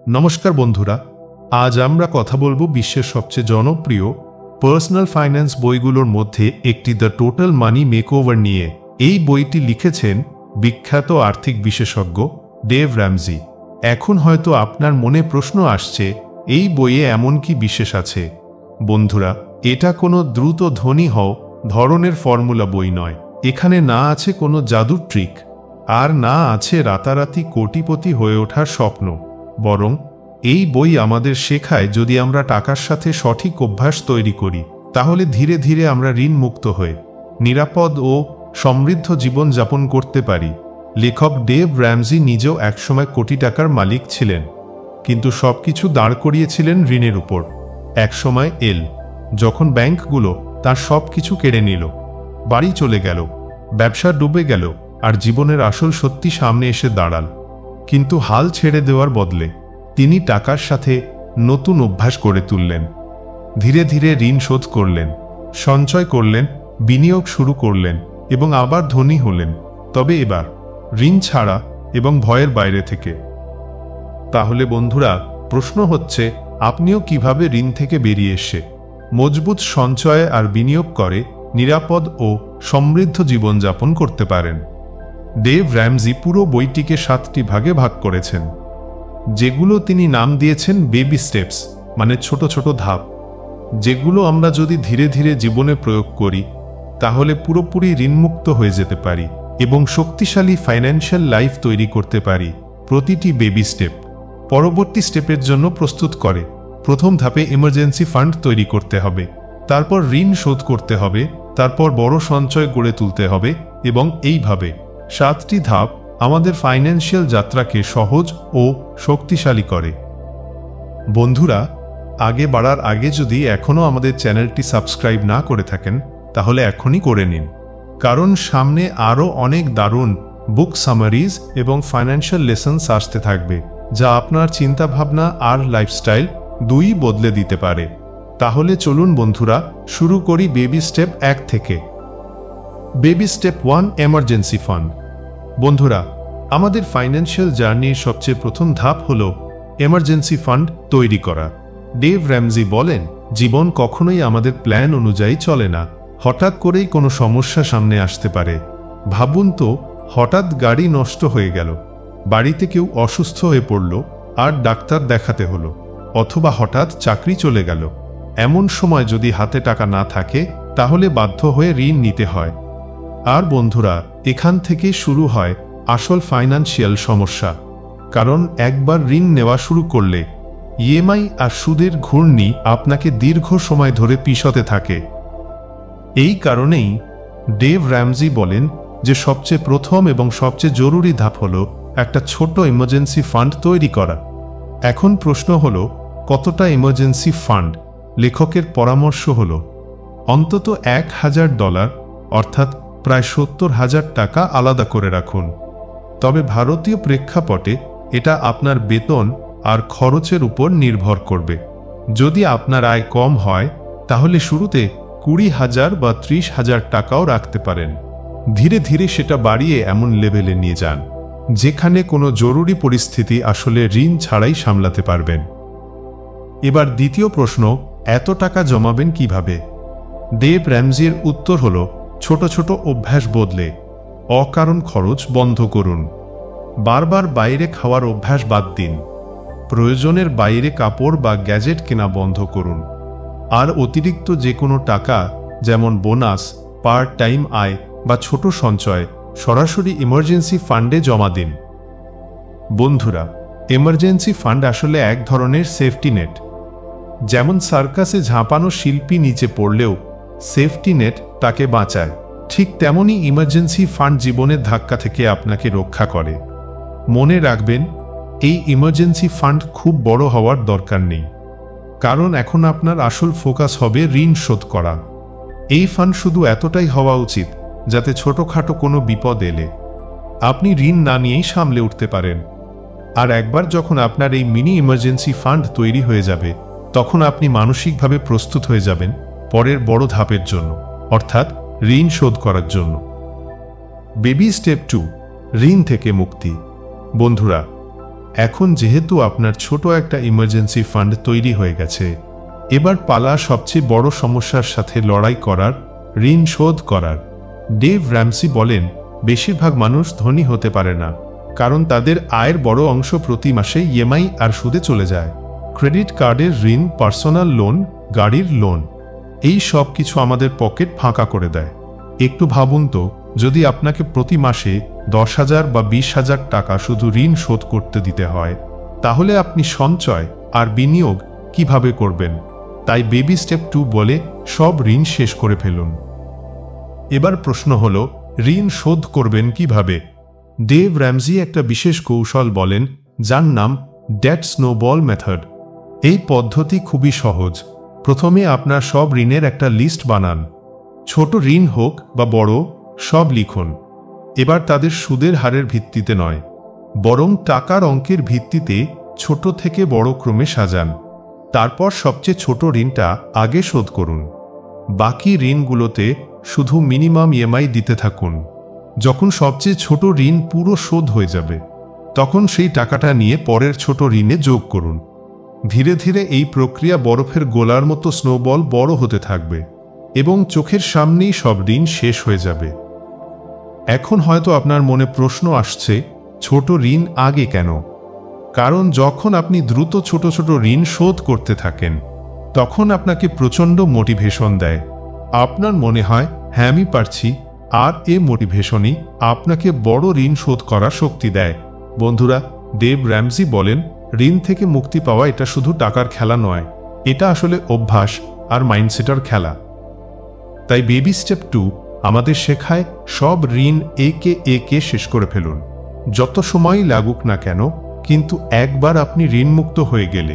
নমস্কার বন্ধুরা, আজ আমরা কথা বলবো বিশ্বের সবচেয়ে জনপ্রিয় পার্সোনাল ফাইন্যান্স বইগুলোর মধ্যে একটি দ্য টোটাল মানি মেকওভার নিয়ে। এই বইটি লিখেছেন বিখ্যাত আর্থিক বিশেষজ্ঞ ডেভ র্যামজি। এখন হয়তো আপনার মনে প্রশ্ন আসছে, এই বইয়ে এমন কি বিশেষ আছে? বন্ধুরা, এটা কোনো দ্রুত ধনী হও ধরনের ফর্মুলা বই নয়। এখানে না আছে কোনো জাদুর ট্রিক, আর না আছে রাতারাতি কোটিপতি হয়ে ওঠার স্বপ্ন। বরং এই বই আমাদের শেখায়, যদি আমরা টাকার সাথে সঠিক অভ্যাস তৈরি করি, তাহলে ধীরে ধীরে আমরা ঋণ মুক্ত হয়ে নিরাপদ ও সমৃদ্ধ জীবন যাপন করতে পারি। লেখক ডেভ র্যামজি নিজেও একসময় কোটি টাকার মালিক ছিলেন, কিন্তু সবকিছু দাঁড় করিয়েছিলেন ঋণের উপর। একসময় যখন ব্যাংকগুলো তার সব কিছু কেড়ে নিল, বাড়ি চলে গেল, ব্যবসা ডুবে গেল, আর জীবনের আসল সত্যি সামনে এসে দাঁড়াল। কিন্তু হাল ছেড়ে দেওয়ার বদলে তিনি টাকার সাথে নতুন অভ্যাস গড়ে তুললেন। ধীরে ধীরে ঋণ শোধ করলেন, সঞ্চয় করলেন, বিনিয়োগ শুরু করলেন এবং আবার ধনী হলেন, তবে এবার ঋণ ছাড়া এবং ভয়ের বাইরে থেকে। তাহলে বন্ধুরা, প্রশ্ন হচ্ছে, আপনিও কিভাবে ঋণ থেকে বেরিয়ে এসে মজবুত সঞ্চয় আর বিনিয়োগ করে নিরাপদ ও সমৃদ্ধ জীবনযাপন করতে পারেন? ডেভ র্যামজি পুরো বইটিকে 7টি ভাগে ভাগ করেছেন, যেগুলো তিনি নাম দিয়েছেন বেবি স্টেপস, মানে ছোট ছোট ধাপ, যেগুলো আমরা যদি ধীরে ধীরে জীবনে প্রয়োগ করি, তাহলে পুরোপুরি ঋণমুক্ত হয়ে যেতে পারি এবং শক্তিশালী ফাইন্যান্সিয়াল লাইফ তৈরি করতে পারি। প্রতিটি বেবি স্টেপ পরবর্তী স্টেপের জন্য প্রস্তুত করে। প্রথম ধাপে ইমার্জেন্সি ফান্ড তৈরি করতে হবে, তারপর ঋণ শোধ করতে হবে, তারপর বড় সঞ্চয় গড়ে তুলতে হবে, এবং এইভাবে 7টি ধাপ আমাদের ফাইন্যান্সিয়াল যাত্রাকে সহজ ও শক্তিশালী করে। বন্ধুরা, আগে বাড়ার আগে যদি এখনও আমাদের চ্যানেলটি সাবস্ক্রাইব না করে থাকেন, তাহলে এখনই করে নিন, কারণ সামনে আরও অনেক দারুণ বুক সামারিজ এবং ফাইন্যান্সিয়াল লেসন্স আসতে থাকবে, যা আপনার চিন্তাভাবনা আর লাইফস্টাইল দুই বদলে দিতে পারে। তাহলে চলুন বন্ধুরা, শুরু করি বেবি স্টেপ 1 থেকে। Baby step 1, emergency fund. বন্ধুরা, আমাদের ফাইন্যান্সিয়াল জার্নির সবচেয়ে প্রথম ধাপ হল এমার্জেন্সি ফান্ড তৈরি করা। ডেভ র্যামজি বলেন, জীবন কখনোই আমাদের প্ল্যান অনুযায়ী চলে না। হঠাৎ করেই কোনো সমস্যা সামনে আসতে পারে। ভাবুন তো, হঠাৎ গাড়ি নষ্ট হয়ে গেল, বাড়িতে কেউ অসুস্থ হয়ে পড়ল আর ডাক্তার দেখাতে হলো, অথবা হঠাৎ চাকরি চলে গেল। এমন সময় যদি হাতে টাকা না থাকে, তাহলে বাধ্য হয়ে ঋণ নিতে হয়। আর বন্ধুরা, এখান থেকে শুরু হয় আসল ফাইন্যান্সিয়াল সমস্যা, কারণ একবার ঋণ নেওয়া শুরু করলে ইএমআই আর সুদের ঘূর্ণি আপনাকে দীর্ঘ সময় ধরে পিষতে থাকে। এই কারণেই ডেভ র্যামজি বলেন যে সবচেয়ে প্রথম এবং সবচেয়ে জরুরি ধাপ হল একটা ছোট ইমার্জেন্সি ফান্ড তৈরি করা। এখন প্রশ্ন হল, কতটা ইমার্জেন্সি ফান্ড? লেখকের পরামর্শ হল অন্তত $1000, অর্থাৎ প্রায় 70,000 টাকা আলাদা করে রাখুন। তবে ভারতীয় প্রেক্ষাপটে এটা আপনার বেতন আর খরচের উপর নির্ভর করবে। যদি আপনার আয় কম হয়, তাহলে শুরুতে 20,000 বা 30,000 টাকাও রাখতে পারেন। ধীরে ধীরে সেটা বাড়িয়ে এমন লেভেলে নিয়ে যান যেখানে কোনো জরুরি পরিস্থিতি আসলে ঋণ ছাড়াই সামলাতে পারবেন। এবার দ্বিতীয় প্রশ্ন, এত টাকা জমাবেন কিভাবে? ডেভ র্যামজির উত্তর হল, ছোট ছোট অভ্যাস বদলে অকারণ খরচ বন্ধ করুন। বারবার বাইরে খাওয়ার অভ্যাস বাদ দিন। প্রয়োজনের বাইরে কাপড় বা গ্যাজেট কেনা বন্ধ করুন। আর অতিরিক্ত যে কোনো টাকা, যেমন বোনাস, পার্ট টাইম আয় বা ছোট সঞ্চয়, সরাসরি ইমার্জেন্সি ফান্ডে জমা দিন। বন্ধুরা, এমার্জেন্সি ফান্ড আসলে এক ধরনের সেফটি নেট। যেমন সার্কাসে ঝাঁপানো শিল্পী নিচে পড়লেও সেফটি নেট তাকে বাঁচায়, ঠিক তেমনি ইমার্জেন্সি ফান্ড জীবনের ধাক্কা থেকে আপনাকে রক্ষা করে। মনে রাখবেন, এই ইমার্জেন্সি ফান্ড খুব বড় হওয়ার দরকার নেই, কারণ এখন আপনার আসল ফোকাস হবে ঋণ শোধ করা। এই ফান্ড শুধু এতটাই হওয়া উচিত যাতে ছোটখাটো কোনো বিপদ এলে আপনি ঋণ না নিয়েই সামলে উঠতে পারেন। আর একবার যখন আপনার এই মিনি ইমার্জেন্সি ফান্ড তৈরি হয়ে যাবে, তখন আপনি মানসিকভাবে প্রস্তুত হয়ে যাবেন পরের বড় ধাপের জন্য, অর্থাৎ ঋণ শোধ করার জন্য। বেবি স্টেপ 2, ঋণ থেকে মুক্তি। বন্ধুরা, এখন যেহেতু আপনার ছোট একটা ইমার্জেন্সি ফান্ড তৈরি হয়ে গেছে, এবার পালা সবচেয়ে বড় সমস্যার সাথে লড়াই করার, ঋণ শোধ করার। ডেভ র্যামসি বলেন, বেশিরভাগ মানুষ ধনী হতে পারে না, কারণ তাদের আয়ের বড় অংশ প্রতি মাসে ইএমআই আর সুদে চলে যায়। ক্রেডিট কার্ডের ঋণ, পার্সোনাল লোন, গাড়ির লোন, এই সব কিছু আমাদের পকেট ফাঁকা করে দেয়। একটু ভাবুন তো, যদি আপনাকে প্রতি মাসে 10,000 বা 20,000 টাকা শুধু ঋণ শোধ করতে দিতে হয়, তাহলে আপনি সঞ্চয় আর বিনিয়োগ কিভাবে করবেন? তাই বেবি স্টেপ 2 বলে সব ঋণ শেষ করে ফেলুন। এবার প্রশ্ন হলো, ঋণ শোধ করবেন কিভাবে? ডেভ র্যামসি একটা বিশেষ কৌশল বলেন, যার নাম ডেট স্নোবল মেথড। এই পদ্ধতি খুবই সহজ। প্রথমে আপনার সব ঋণের একটা লিস্ট বানান। ছোট ঋণ হোক বা বড়, সব লিখুন। এবার তাদের সুদের হারের ভিত্তিতে নয়, বরং টাকার অঙ্কের ভিত্তিতে ছোট থেকে বড় ক্রমে সাজান। তারপর সবচেয়ে ছোট ঋণটা আগে শোধ করুন। বাকি ঋণগুলোতে শুধু মিনিমাম ইএমআই দিতে থাকুন। যখন সবচেয়ে ছোট ঋণ পুরো শোধ হয়ে যাবে, তখন সেই টাকাটা নিয়ে পরের ছোট ঋণে যোগ করুন। ধীরে ধীরে এই প্রক্রিয়া বরফের গোলার মতো স্নোবল বড় হতে থাকবে এবং চোখের সামনেই সব ঋণ শেষ হয়ে যাবে। এখন হয়তো আপনার মনে প্রশ্ন আসছে, ছোট ঋণ আগে কেন? কারণ যখন আপনি দ্রুত ছোট ছোট ঋণ শোধ করতে থাকেন, তখন আপনাকে প্রচণ্ড মোটিভেশন দেয়। আপনার মনে হয়, হ্যাঁ আমি পারছি, আর এ মোটিভেশনই আপনাকে বড় ঋণ শোধ করার শক্তি দেয়। বন্ধুরা, ডেভ র্যামসি বলেন, ঋণ থেকে মুক্তি পাওয়া এটা শুধু টাকার খেলা নয়, এটা আসলে অভ্যাস আর মাইন্ডসেটের খেলা। তাই বেবি স্টেপ 2 আমাদের শেখায়, সব ঋণ একে একে শেষ করে ফেলুন, যত সময়ই লাগুক না কেন। কিন্তু একবার আপনি ঋণমুক্ত হয়ে গেলে,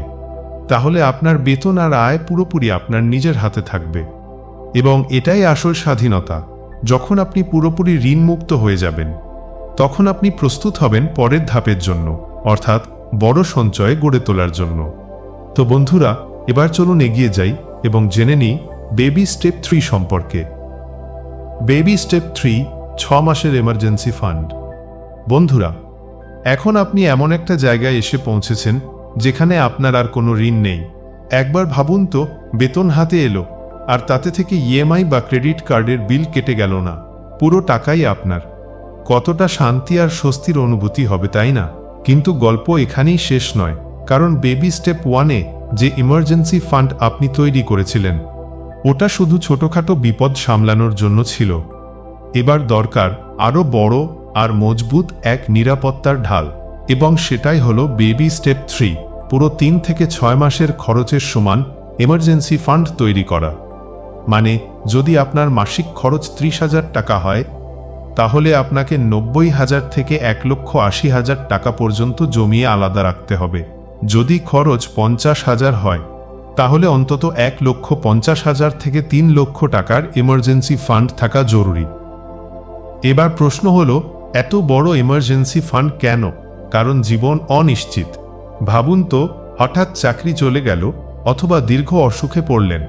তাহলে আপনার বেতন আর আয় পুরোপুরি আপনার নিজের হাতে থাকবে। এবং এটাই আসল স্বাধীনতা। যখন আপনি পুরোপুরি ঋণমুক্ত হয়ে যাবেন, তখন আপনি প্রস্তুত হবেন পরের ধাপের জন্য, অর্থাৎ বড় সঞ্চয় গড়ে তোলার জন্য। তো বন্ধুরা, এবার চলুন এগিয়ে যাই এবং জেনে নিই বেবি স্টেপ 3 সম্পর্কে। বেবি স্টেপ 3, 6 মাসের এমার্জেন্সি ফান্ড। বন্ধুরা, এখন আপনি এমন একটা জায়গায় এসে পৌঁছেছেন যেখানে আপনার আর কোনো ঋণ নেই। একবার ভাবুন তো, বেতন হাতে এলো, আর তাতে থেকে ইএমআই বা ক্রেডিট কার্ডের বিল কেটে গেল না, পুরো টাকাই আপনার। কতটা শান্তি আর স্বস্তির অনুভূতি হবে, তাই না? কিন্তু গল্প এখানেই শেষ নয়, কারণ বেবি স্টেপ 1-এ যে ইমার্জেন্সি ফান্ড আপনি তৈরি করেছিলেন, ওটা শুধু ছোটখাটো বিপদ সামলানোর জন্য ছিল। এবার দরকার আরও বড় আর মজবুত এক নিরাপত্তার ঢাল, এবং সেটাই হলো বেবি স্টেপ 3, পুরো 3 থেকে 6 মাসের খরচের সমান এমার্জেন্সি ফান্ড তৈরি করা। মানে, যদি আপনার মাসিক খরচ 30,000 টাকা হয়, তাহলে আপনাকে 90,000 থেকে 1,80,000 টাকা পর্যন্ত জমিয়ে আলাদা রাখতে হবে। যদি খরচ 50,000 হয়, তাহলে অন্তত 1,50,000 থেকে 3 লক্ষ টাকার এমার্জেন্সি ফান্ড থাকা জরুরি। এবার প্রশ্ন হলো, এত বড় এমার্জেন্সি ফান্ড কেন? কারণ জীবন অনিশ্চিত। ভাবুন তো, হঠাৎ চাকরি চলে গেল, অথবা দীর্ঘ অসুখে পড়লেন,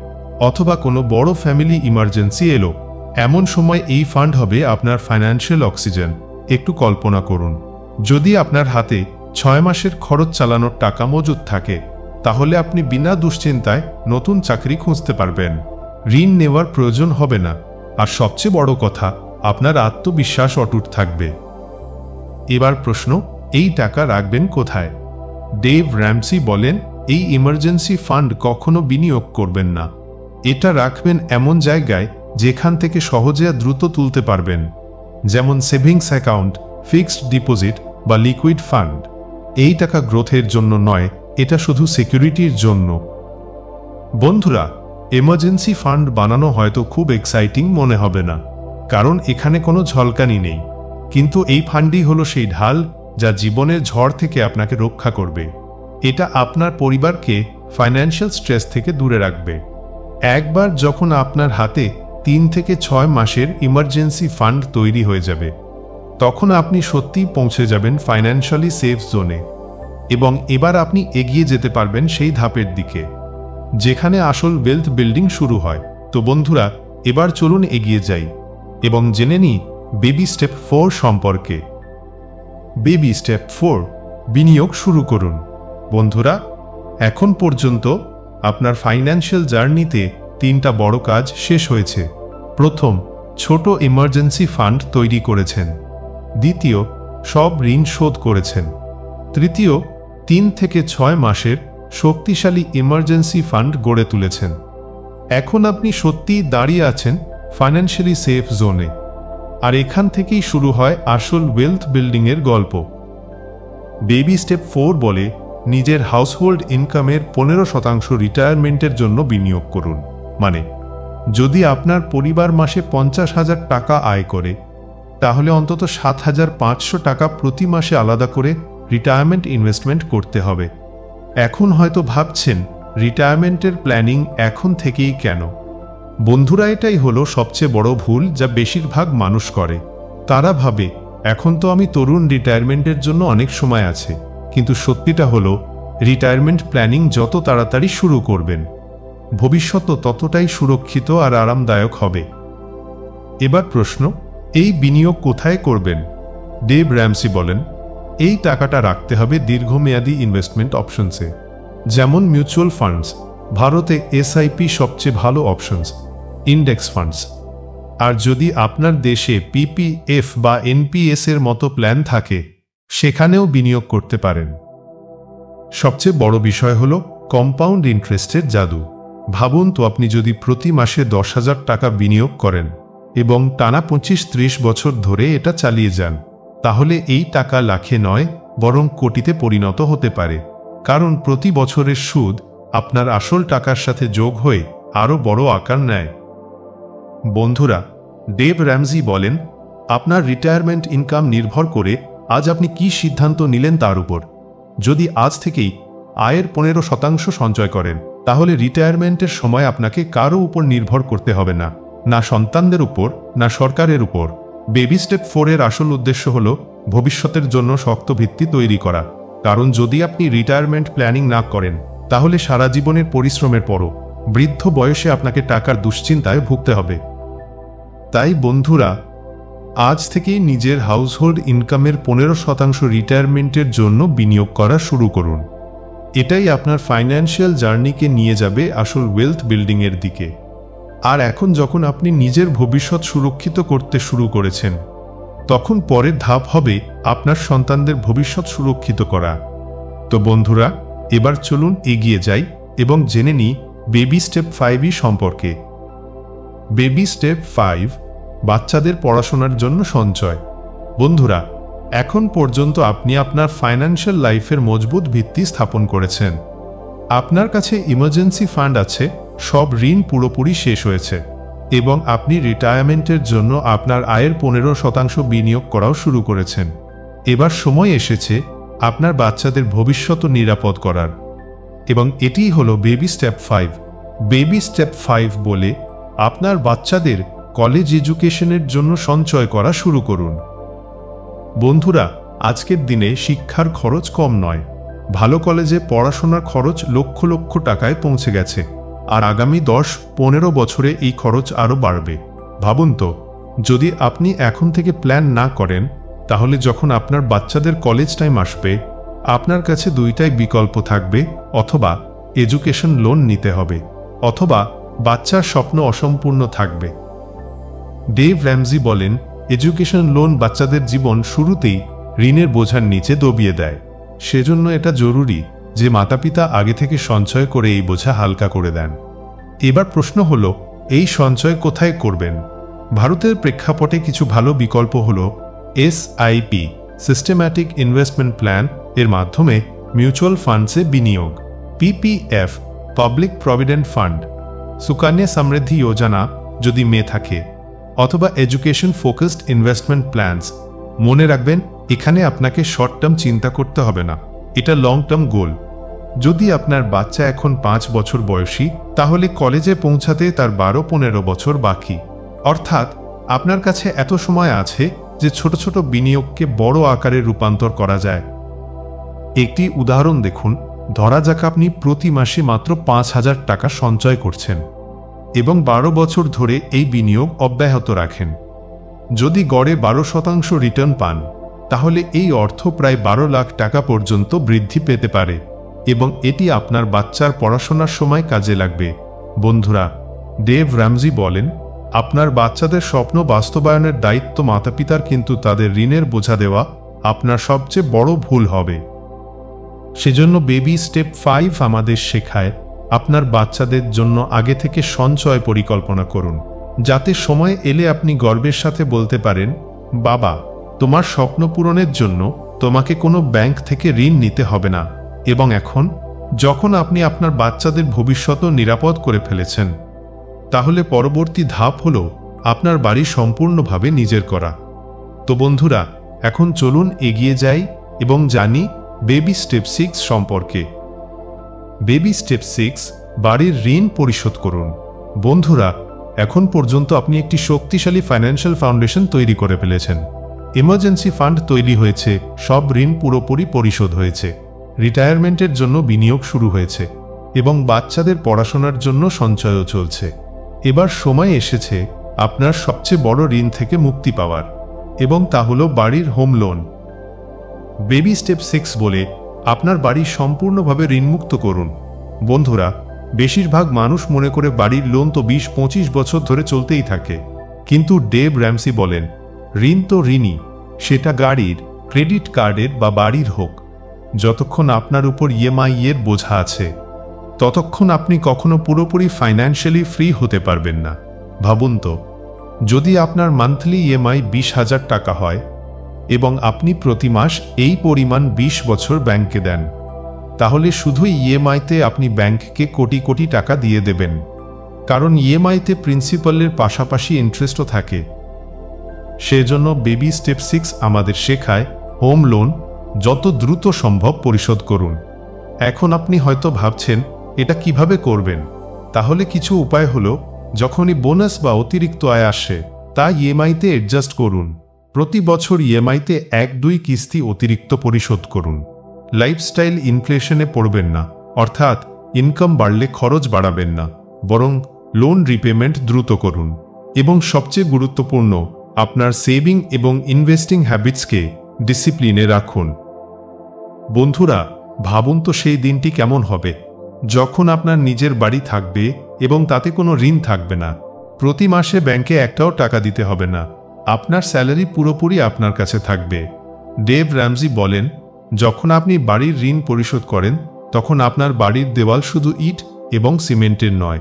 অথবা কোনো বড় ফ্যামিলি ইমার্জেন্সি এলো। এমন সময় এই ফান্ড হবে আপনার ফাইন্যান্সিয়াল অক্সিজেন। একটু কল্পনা করুন, যদি আপনার হাতে 6 মাসের খরচ চালানোর টাকা মজুদ থাকে, তাহলে আপনি বিনা দুশ্চিন্তায় নতুন চাকরি খুঁজতে পারবেন। ঋণ নেওয়ার প্রয়োজন হবে না, আর সবচেয়ে বড় কথা, আপনার আত্মবিশ্বাস অটুট থাকবে। এবার প্রশ্ন, এই টাকা রাখবেন কোথায়? ডেভ র্যামসি বলেন, এই ইমার্জেন্সি ফান্ড কখনো বিনিয়োগ করবেন না। এটা রাখবেন এমন জায়গায় যেখান থেকে সহজে দ্রুত তুলতে পারবেন, যেমন সেভিংস অ্যাকাউন্ট, ফিক্সড ডিপোজিট বা লিকুইড ফান্ড। এই টাকা গ্রোথের জন্য নয়, এটা শুধু সিকিউরিটির জন্য। বন্ধুরা, এমার্জেন্সি ফান্ড বানানো হয়তো খুব এক্সাইটিং মনে হবে না, কারণ এখানে কোনো ঝলকানি নেই। কিন্তু এই ফান্ডই হলো সেই ঢাল যা জীবনের ঝড় থেকে আপনাকে রক্ষা করবে। এটা আপনার পরিবারকে ফাইন্যান্সিয়াল স্ট্রেস থেকে দূরে রাখবে। একবার যখন আপনার হাতে 3 থেকে 6 মাসের ইমার্জেন্সি ফান্ড তৈরি হয়ে যাবে, তখন আপনি সত্যিই পৌঁছে যাবেন ফাইন্যান্সিয়ালি সেফ জোনে। এবং এবার আপনি এগিয়ে যেতে পারবেন সেই ধাপের দিকে যেখানে আসল ওয়েলথ বিল্ডিং শুরু হয়। তো বন্ধুরা, এবার চলুন এগিয়ে যাই এবং জেনে নিই বেবি স্টেপ 4 সম্পর্কে। বেবি স্টেপ 4, বিনিয়োগ শুরু করুন। বন্ধুরা, এখন পর্যন্ত আপনার ফাইন্যান্সিয়াল জার্নিতে 3টা বড় কাজ শেষ হয়েছে। প্রথম, ছোট ইমার্জেন্সি ফান্ড তৈরি করেছেন। দ্বিতীয়, সব ঋণ শোধ করেছেন। তৃতীয়, 3 থেকে 6 মাসের শক্তিশালী ইমার্জেন্সি ফান্ড গড়ে তুলেছেন। এখন আপনি সত্যিই দাঁড়িয়ে আছেন ফাইন্যান্সিয়ালি সেফ জোনে। আর এখান থেকেই শুরু হয় আসল ওয়েলথ বিল্ডিংয়ের গল্প। বেবি স্টেপ 4 বলে নিজের হাউসহোল্ড ইনকামের 15% রিটায়ারমেন্টের জন্য বিনিয়োগ করুন। মানে, যদি আপনার পরিবার মাসে 50,000 টাকা আয় করে, তাহলে অন্তত 7,500 টাকা প্রতি মাসে আলাদা করে রিটায়ারমেন্ট ইনভেস্টমেন্ট করতে হবে। এখন হয়তো ভাবছেন, রিটায়ারমেন্টের প্ল্যানিং এখন থেকেই কেন? বন্ধুরা, এটাই হলো সবচেয়ে বড় ভুল যা বেশিরভাগ মানুষ করে। তারা ভাবে, এখন তো আমি তরুণ, রিটায়ারমেন্টের জন্য অনেক সময় আছে। কিন্তু সত্যিটা হলো, রিটায়ারমেন্ট প্ল্যানিং যত তাড়াতাড়ি শুরু করবেন, ভবিষ্যৎ ততটাই সুরক্ষিত আর আরামদায়ক হবে। এবার প্রশ্ন, এই বিনিয়োগ কোথায় করবেন? ডেভ র্যামসি বলেন, এই টাকাটা রাখতে হবে দীর্ঘমেয়াদী ইনভেস্টমেন্ট অপশনসে, যেমন মিউচুয়াল ফান্ডস। ভারতে এসআইপি সবচেয়ে ভালো অপশনস, ইন্ডেক্স ফান্ডস। আর যদি আপনার দেশে পিপিএফ বা এনপিএস এর মতো প্ল্যান থাকে, সেখানেও বিনিয়োগ করতে পারেন। সবচেয়ে বড় বিষয় হলো কম্পাউন্ড ইন্টারেস্টের জাদু। ভাবুন তো, আপনি যদি প্রতি মাসে 10,000 টাকা বিনিয়োগ করেন এবং টানা 25-30 বছর ধরে এটা চালিয়ে যান, তাহলে এই টাকা লাখে নয়, বরং কোটিতে পরিণত হতে পারে। কারণ প্রতি বছরের সুদ আপনার আসল টাকার সাথে যোগ হয়ে আরও বড় আকার নেয়। বন্ধুরা, ডেভ র্যামজি বলেন, আপনার রিটায়ারমেন্ট ইনকাম নির্ভর করে আজ আপনি কি সিদ্ধান্ত নিলেন তার উপর। যদি আজ থেকেই আয়ের 15% সঞ্চয় করেন, তাহলে রিটায়ারমেন্টের সময় আপনাকে কারো উপর নির্ভর করতে হবে না, না সন্তানদের উপর, না সরকারের উপর। বেবি স্টেপ 4 এর আসল উদ্দেশ্য হল ভবিষ্যতের জন্য শক্ত ভিত্তি তৈরি করা। কারণ যদি আপনি রিটায়ারমেন্ট প্ল্যানিং না করেন, তাহলে সারা জীবনের পরিশ্রমের পরও বৃদ্ধ বয়সে আপনাকে টাকার দুশ্চিন্তায় ভুগতে হবে। তাই বন্ধুরা, আজ থেকেই নিজের হাউসহোল্ড ইনকামের 15% রিটায়ারমেন্টের জন্য বিনিয়োগ করা শুরু করুন। এটাই আপনার ফাইন্যান্সিয়াল জার্নিকে নিয়ে যাবে আসল ওয়েলথ বিল্ডিংয়ের দিকে। আর এখন যখন আপনি নিজের ভবিষ্যৎ সুরক্ষিত করতে শুরু করেছেন, তখন পরের ধাপ হবে আপনার সন্তানদের ভবিষ্যৎ সুরক্ষিত করা। তো বন্ধুরা, এবার চলুন এগিয়ে যাই এবং জেনে নিই বেবি স্টেপ 5 সম্পর্কে। বেবি স্টেপ 5, বাচ্চাদের পড়াশোনার জন্য সঞ্চয়। বন্ধুরা, এখন পর্যন্ত আপনি আপনার ফাইন্যান্সিয়াল লাইফের মজবুত ভিত্তি স্থাপন করেছেন। আপনার কাছে ইমার্জেন্সি ফান্ড আছে, সব ঋণ পুরোপুরি শেষ হয়েছে, এবং আপনি রিটায়ারমেন্টের জন্য আপনার আয়ের 15% বিনিয়োগ করাও শুরু করেছেন। এবার সময় এসেছে আপনার বাচ্চাদের ভবিষ্যৎ নিরাপদ করার, এবং এটিই হলো বেবি স্টেপ 5। বেবি স্টেপ 5 বলে আপনার বাচ্চাদের কলেজ এডুকেশনের জন্য সঞ্চয় করা শুরু করুন। বন্ধুরা, আজকের দিনে শিক্ষার খরচ কম নয়। ভালো কলেজে পড়াশোনার খরচ লক্ষ লক্ষ টাকায় পৌঁছে গেছে, আর আগামী 10-15 বছরে এই খরচ আরও বাড়বে। ভাবুন তো, যদি আপনি এখন থেকে প্ল্যান না করেন, তাহলে যখন আপনার বাচ্চাদের কলেজ টাইম আসবে, আপনার কাছে দুইটাই বিকল্প থাকবে: অথবা এডুকেশন লোন নিতে হবে, অথবা বাচ্চার স্বপ্ন অসম্পূর্ণ থাকবে। ডেভ র্যামজি বলেন, এডুকেশন লোন বাচ্চাদের জীবন শুরুতেই ঋণের বোঝার নিচে দবিয়ে দেয়। সেজন্য এটা জরুরি যে মাতাপিতা আগে থেকে সঞ্চয় করে এই বোঝা হালকা করে দেন। এবার প্রশ্ন হলো, এই সঞ্চয় কোথায় করবেন? ভারতের প্রেক্ষাপটে কিছু ভালো বিকল্প হলো এসআইপি, সিস্টেম্যাটিক ইনভেস্টমেন্ট প্ল্যান, এর মাধ্যমে মিউচুয়াল ফান্ডসে বিনিয়োগ; PPF, public provident fund; Sukanya Samriddhi Yojana যদি মেয়ে থাকে; অথবা এডুকেশন ফোকাসড ইনভেস্টমেন্ট প্ল্যানস। মনে রাখবেন, এখানে আপনাকে শর্ট টার্ম চিন্তা করতে হবে না, এটা লং টার্ম গোল। যদি আপনার বাচ্চা এখন 5 বছর বয়সী, তাহলে কলেজে পৌঁছাতে তার 12-15 বছর বাকি। অর্থাৎ আপনার কাছে এত সময় আছে যে ছোট ছোট বিনিয়োগকে বড় আকারে রূপান্তর করা যায়। একটি উদাহরণ দেখুন। ধরা যাক আপনি প্রতি মাসে মাত্র 5,000 টাকা সঞ্চয় করছেন এবং 12 বছর ধরে এই বিনিয়োগ অব্যাহত রাখেন। যদি গড়ে 12% রিটার্ন পান, তাহলে এই অর্থ প্রায় 12 লাখ টাকা পর্যন্ত বৃদ্ধি পেতে পারে এবং এটি আপনার বাচ্চার পড়াশোনার সময় কাজে লাগবে। বন্ধুরা, ডেভ র্যামজি বলেন, আপনার বাচ্চাদের স্বপ্ন বাস্তবায়নের দায়িত্ব মাতাপিতার, কিন্তু তাদের ঋণের বোঝা দেওয়া আপনার সবচেয়ে বড় ভুল হবে। সেজন্য বেবি স্টেপ 5 আমাদের শেখায় আপনার বাচ্চাদের জন্য আগে থেকে সঞ্চয় পরিকল্পনা করুন, যাতে সময় এলে আপনি গর্বের সাথে বলতে পারেন, বাবা, তোমার স্বপ্ন পূরণের জন্য তোমাকে কোনো ব্যাংক থেকে ঋণ নিতে হবে না। এবং এখন যখন আপনি আপনার বাচ্চাদের ভবিষ্যৎ নিরাপদ করে ফেলেছেন, তাহলে পরবর্তী ধাপ হল আপনার বাড়ি সম্পূর্ণভাবে নিজের করা। তো বন্ধুরা, এখন চলুন এগিয়ে যাই এবং জানি বেবি স্টেপ 6 সম্পর্কে। বেবি স্টেপ 6, বাড়ির ঋণ পরিশোধ করুন। বন্ধুরা, এখন পর্যন্ত আপনি একটি শক্তিশালী ফাইন্যান্সিয়াল ফাউন্ডেশন তৈরি করে ফেলেছেন। ইমার্জেন্সি ফান্ড তৈরি হয়েছে, সব ঋণ পুরোপুরি পরিশোধ হয়েছে, রিটায়ারমেন্টের জন্য বিনিয়োগ শুরু হয়েছে এবং বাচ্চাদের পড়াশোনার জন্য সঞ্চয়ও চলছে। এবার সময় এসেছে আপনার সবচেয়ে বড় ঋণ থেকে মুক্তি পাওয়ার, এবং তা হলো বাড়ির হোম লোন। বেবি স্টেপ 6 বলে আপনার বাড়ি সম্পূর্ণভাবে ঋণমুক্ত করুন। বন্ধুরা, বেশিরভাগ মানুষ মনে করে বাড়ির লোন তো 20-25 বছর ধরে চলতেই থাকে, কিন্তু ডেভ র্যামসি বলেন, ঋণ তো ঋণই, সেটা গাড়ির, ক্রেডিট কার্ডের বা বাড়ির হোক। যতক্ষণ আপনার উপর ইএমআই এর বোঝা আছে, ততক্ষণ আপনি কখনো পুরোপুরি ফাইন্যান্সিয়ালি ফ্রি হতে পারবেন না। ভাবুন তো, যদি আপনার মান্থলি ইএমআই 20,000 টাকা হয় এবং আপনি প্রতি মাস এই পরিমাণ 20 বছর ব্যাংকে দেন, তাহলে শুধু ইএমআইতে আপনি ব্যাংককে কোটি কোটি টাকা দিয়ে দেবেন, কারণ ইএমআইতে প্রিন্সিপালের পাশাপাশি ইন্টারেস্টও থাকে। সেজন্য বেবি স্টেপ 6 আমাদের শেখায় হোম লোন যত দ্রুত সম্ভব পরিশোধ করুন। এখন আপনি হয়তো ভাবছেন, এটা কিভাবে করবেন? তাহলে কিছু উপায় হলো, যখনই বোনাস বা অতিরিক্ত আয় আসে, তা ইএমআইতে অ্যাডজাস্ট করুন। প্রতি বছর ইএমআইতে 1-2 কিস্তি অতিরিক্ত পরিশোধ করুন। লাইফস্টাইল ইনফ্লেশনে পড়বেন না, অর্থাৎ ইনকাম বাড়লে খরচ বাড়াবেন না, বরং লোন রিপেমেন্ট দ্রুত করুন। এবং সবচেয়ে গুরুত্বপূর্ণ, আপনার সেভিং এবং ইনভেস্টিং হ্যাবিটসকে ডিসিপ্লিনে রাখুন। বন্ধুরা, ভাবুন তো সেই দিনটি কেমন হবে যখন আপনার নিজের বাড়ি থাকবে এবং তাতে কোনো ঋণ থাকবে না। প্রতি মাসে ব্যাংকে একটাও টাকা দিতে হবে না, আপনার স্যালারি পুরোপুরি আপনার কাছে থাকবে। ডেভ র্যামজি বলেন, যখন আপনি বাড়ির ঋণ পরিশোধ করেন, তখন আপনার বাড়ির দেওয়াল শুধু ইট এবং সিমেন্টের নয়,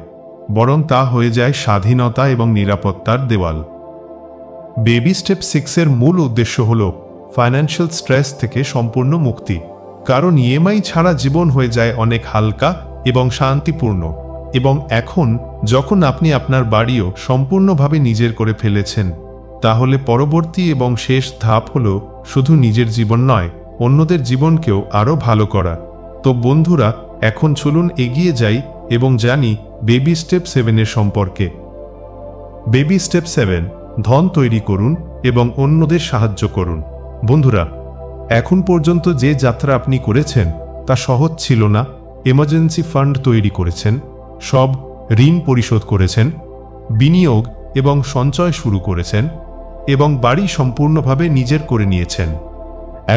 বরং তা হয়ে যায় স্বাধীনতা এবং নিরাপত্তার দেওয়াল। বেবি স্টেপ 6 এর মূল উদ্দেশ্য হল ফাইন্যান্সিয়াল স্ট্রেস থেকে সম্পূর্ণ মুক্তি, কারণ ইএমআই ছাড়া জীবন হয়ে যায় অনেক হালকা এবং শান্তিপূর্ণ। এবং এখন যখন আপনি আপনার বাড়িও সম্পূর্ণভাবে নিজের করে ফেলেছেন, তাহলে পরবর্তী এবং শেষ ধাপ হল শুধু নিজের জীবন নয়, অন্যদের জীবনকেও আরও ভালো করা। তো বন্ধুরা, এখন চলুন এগিয়ে যাই এবং জানি বেবি স্টেপ 7 এর সম্পর্কে। বেবি স্টেপ 7, ধন তৈরি করুন এবং অন্যদের সাহায্য করুন। বন্ধুরা, এখন পর্যন্ত যে যাত্রা আপনি করেছেন তা সহজ ছিল না। এমার্জেন্সি ফান্ড তৈরি করেছেন, সব ঋণ পরিশোধ করেছেন, বিনিয়োগ এবং সঞ্চয় শুরু করেছেন এবং বাড়ি সম্পূর্ণভাবে নিজের করে নিয়েছেন।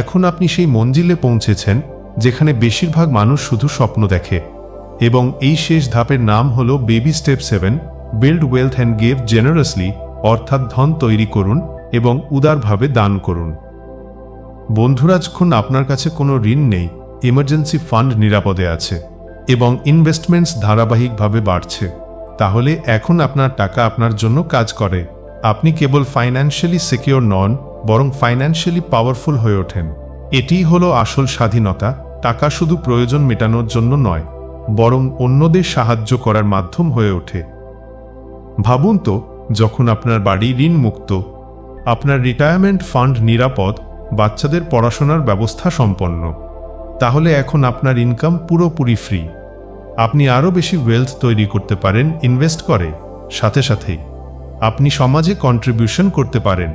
এখন আপনি সেই মঞ্জিলে পৌঁছেছেন যেখানে বেশিরভাগ মানুষ শুধু স্বপ্ন দেখে। এবং এই শেষ ধাপের নাম হল baby step 7, build wealth and give জেনারাসলি, অর্থাৎ ধন তৈরি করুন এবং উদারভাবে দান করুন। বন্ধুরা, যখন আপনার কাছে কোনো ঋণ নেই, ইমার্জেন্সি ফান্ড নিরাপদে আছে এবং ইনভেস্টমেন্টস ধারাবাহিকভাবে বাড়ছে, তাহলে এখন আপনার টাকা আপনার জন্য কাজ করে। আপনি কেবল ফাইন্যান্সিয়ালি সিকিউর নন, বরং ফাইন্যান্সিয়ালি পাওয়ারফুল হয়ে ওঠেন। এটিই হলো আসল স্বাধীনতা। টাকা শুধু প্রয়োজন মেটানোর জন্য নয়, বরং অন্যদের সাহায্য করার মাধ্যম হয়ে ওঠে। ভাবুন তো, যখন আপনার বাড়ি ঋণ মুক্ত, আপনার রিটায়ারমেন্ট ফান্ড নিরাপদ, বাচ্চাদের পড়াশোনার ব্যবস্থা সম্পন্ন, তাহলে এখন আপনার ইনকাম পুরোপুরি ফ্রি। আপনি আরও বেশি ওয়েলথ তৈরি করতে পারেন ইনভেস্ট করে, সাথে সাথেই আপনি সমাজে কন্ট্রিবিউশন করতে পারেন।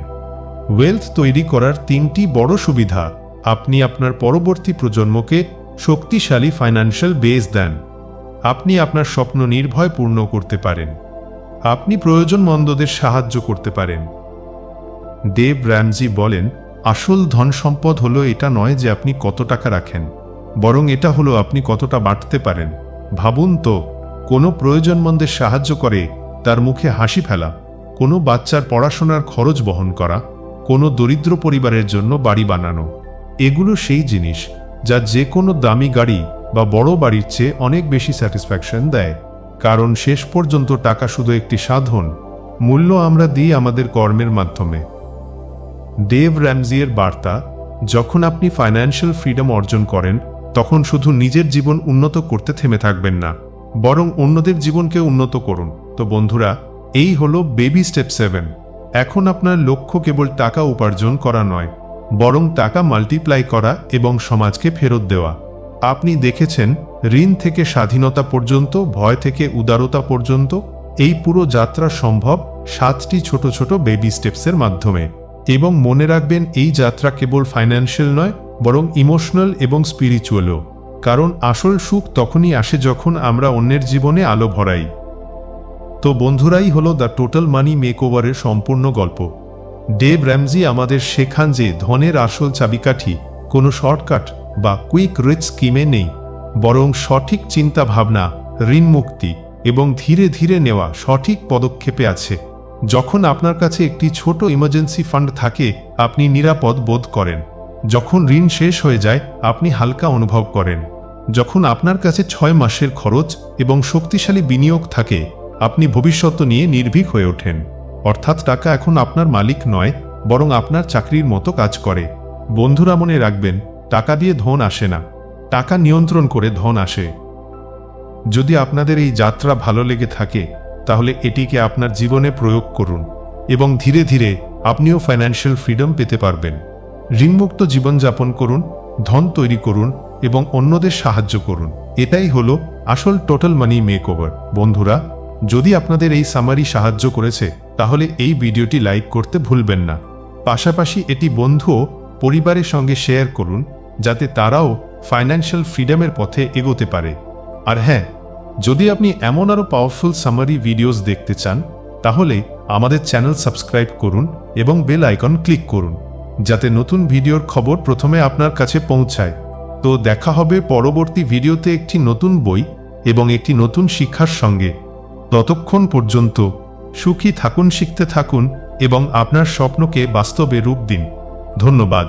ওয়েলথ তৈরি করার 3টি বড় সুবিধা: আপনি আপনার পরবর্তী প্রজন্মকে শক্তিশালী ফাইন্যান্সিয়াল বেস দেন, আপনি আপনার স্বপ্ন নির্ভয় পূর্ণ করতে পারেন, আপনি প্রয়োজনমন্দদের সাহায্য করতে পারেন। ডেভ র্যামজি বলেন, আসল ধন সম্পদ হলো এটা নয় যে আপনি কত টাকা রাখেন, বরং এটা হলো আপনি কতটা বাঁটতে পারেন। ভাবুন তো, কোনো প্রয়োজনমন্দের সাহায্য করে তার মুখে হাসি ফেলা, কোনো বাচ্চার পড়াশোনার খরচ বহন করা, কোনো দরিদ্র পরিবারের জন্য বাড়ি বানানো। এগুলো সেই জিনিস যা যে কোনো দামি গাড়ি বা বড় বাড়ির চেয়ে অনেক বেশি স্যাটিসফ্যাকশন দেয়। কারণ শেষ পর্যন্ত টাকা শুধু একটি সাধন, মূল্য আমরা দিই আমাদের কর্মের মাধ্যমে। ডেভ র্যামজির বার্তা, যখন আপনি ফাইন্যান্সিয়াল ফ্রিডম অর্জন করেন তখন শুধু নিজের জীবন উন্নত করতে থেমে থাকবেন না, বরং অন্যদের জীবনকে উন্নত করুন। তো বন্ধুরা, এই হলো বেবি স্টেপ 7। এখন আপনার লক্ষ্য কেবল টাকা উপার্জন করা নয়, বরং টাকা মাল্টিপ্লাই করা এবং সমাজকে ফেরত দেওয়া। আপনি দেখেছেন, ঋণ থেকে স্বাধীনতা পর্যন্ত, ভয় থেকে উদারতা পর্যন্ত, এই পুরো যাত্রা সম্ভব 7টি ছোট ছোট বেবি স্টেপসের মাধ্যমে। এবং মনে রাখবেন, এই যাত্রা কেবল ফাইন্যান্সিয়াল নয়, বরং ইমোশনাল এবং স্পিরিচুয়ালও। কারণ আসল সুখ তখনই আসে যখন আমরা অন্যের জীবনে আলো ভরাই। তো বন্ধুরাই হলো দ্য টোটাল মানি মেকওভারের সম্পূর্ণ গল্প। ডেভ র্যামজি আমাদের শেখান যে ধনের আসল চাবিকাঠি কোনো শর্টকাট বা কুইক রিচ স্কিমে নেই, বরং সঠিক চিন্তা ভাবনা, ঋণ মুক্তি এবং ধীরে ধীরে নেওয়া সঠিক পদক্ষেপে আছে। যখন আপনার কাছে একটি ছোট ইমার্জেন্সি ফান্ড থাকে, আপনি নিরাপদ বোধ করেন। যখন ঋণ শেষ হয়ে যায়, আপনি হালকা অনুভব করেন। যখন আপনার কাছে 6 মাসের খরচ এবং শক্তিশালী বিনিয়োগ থাকে, আপনি ভবিষ্যৎ নিয়ে নির্ভীক হয়ে ওঠেন। অর্থাৎ টাকা এখন আপনার মালিক নয়, বরং আপনার চাকরির মতো কাজ করে। বন্ধুরা, মনে রাখবেন, টাকা দিয়ে ধন আসে না, টাকা নিয়ন্ত্রণ করে ধন আসে। যদি আপনাদের এই যাত্রা ভালো লেগে থাকে, তাহলে এটিকে আপনার জীবনে প্রয়োগ করুন এবং ধীরে ধীরে আপনিও ফাইন্যান্সিয়াল ফ্রিডম পেতে পারবেন। ঋণমুক্ত জীবনযাপন করুন, ধন তৈরি করুন এবং অন্যদের সাহায্য করুন। এটাই হলো আসল টোটাল মানি মেকওভার। বন্ধুরা, যদি আপনাদের এই সামারি সাহায্য করেছে, তাহলে এই ভিডিওটি লাইক করতে ভুলবেন না। পাশাপাশি এটি বন্ধু ও পরিবারের সঙ্গে শেয়ার করুন, যাতে তারাও ফাইন্যান্সিয়াল ফ্রিডমের পথে এগোতে পারে। আর হ্যাঁ, যদি আপনি এমন আরও পাওয়ারফুল সামারি ভিডিওস দেখতে চান, তাহলে আমাদের চ্যানেল সাবস্ক্রাইব করুন এবং বেল আইকন ক্লিক করুন, যাতে নতুন ভিডিওর খবর প্রথমে আপনার কাছে পৌঁছায়। তো দেখা হবে পরবর্তী ভিডিওতে একটি নতুন বই এবং একটি নতুন শিক্ষার সঙ্গে। ততক্ষণ পর্যন্ত সুখী থাকুন, শিখতে থাকুন এবং আপনার স্বপ্নকে বাস্তবে রূপ দিন। ধন্যবাদ।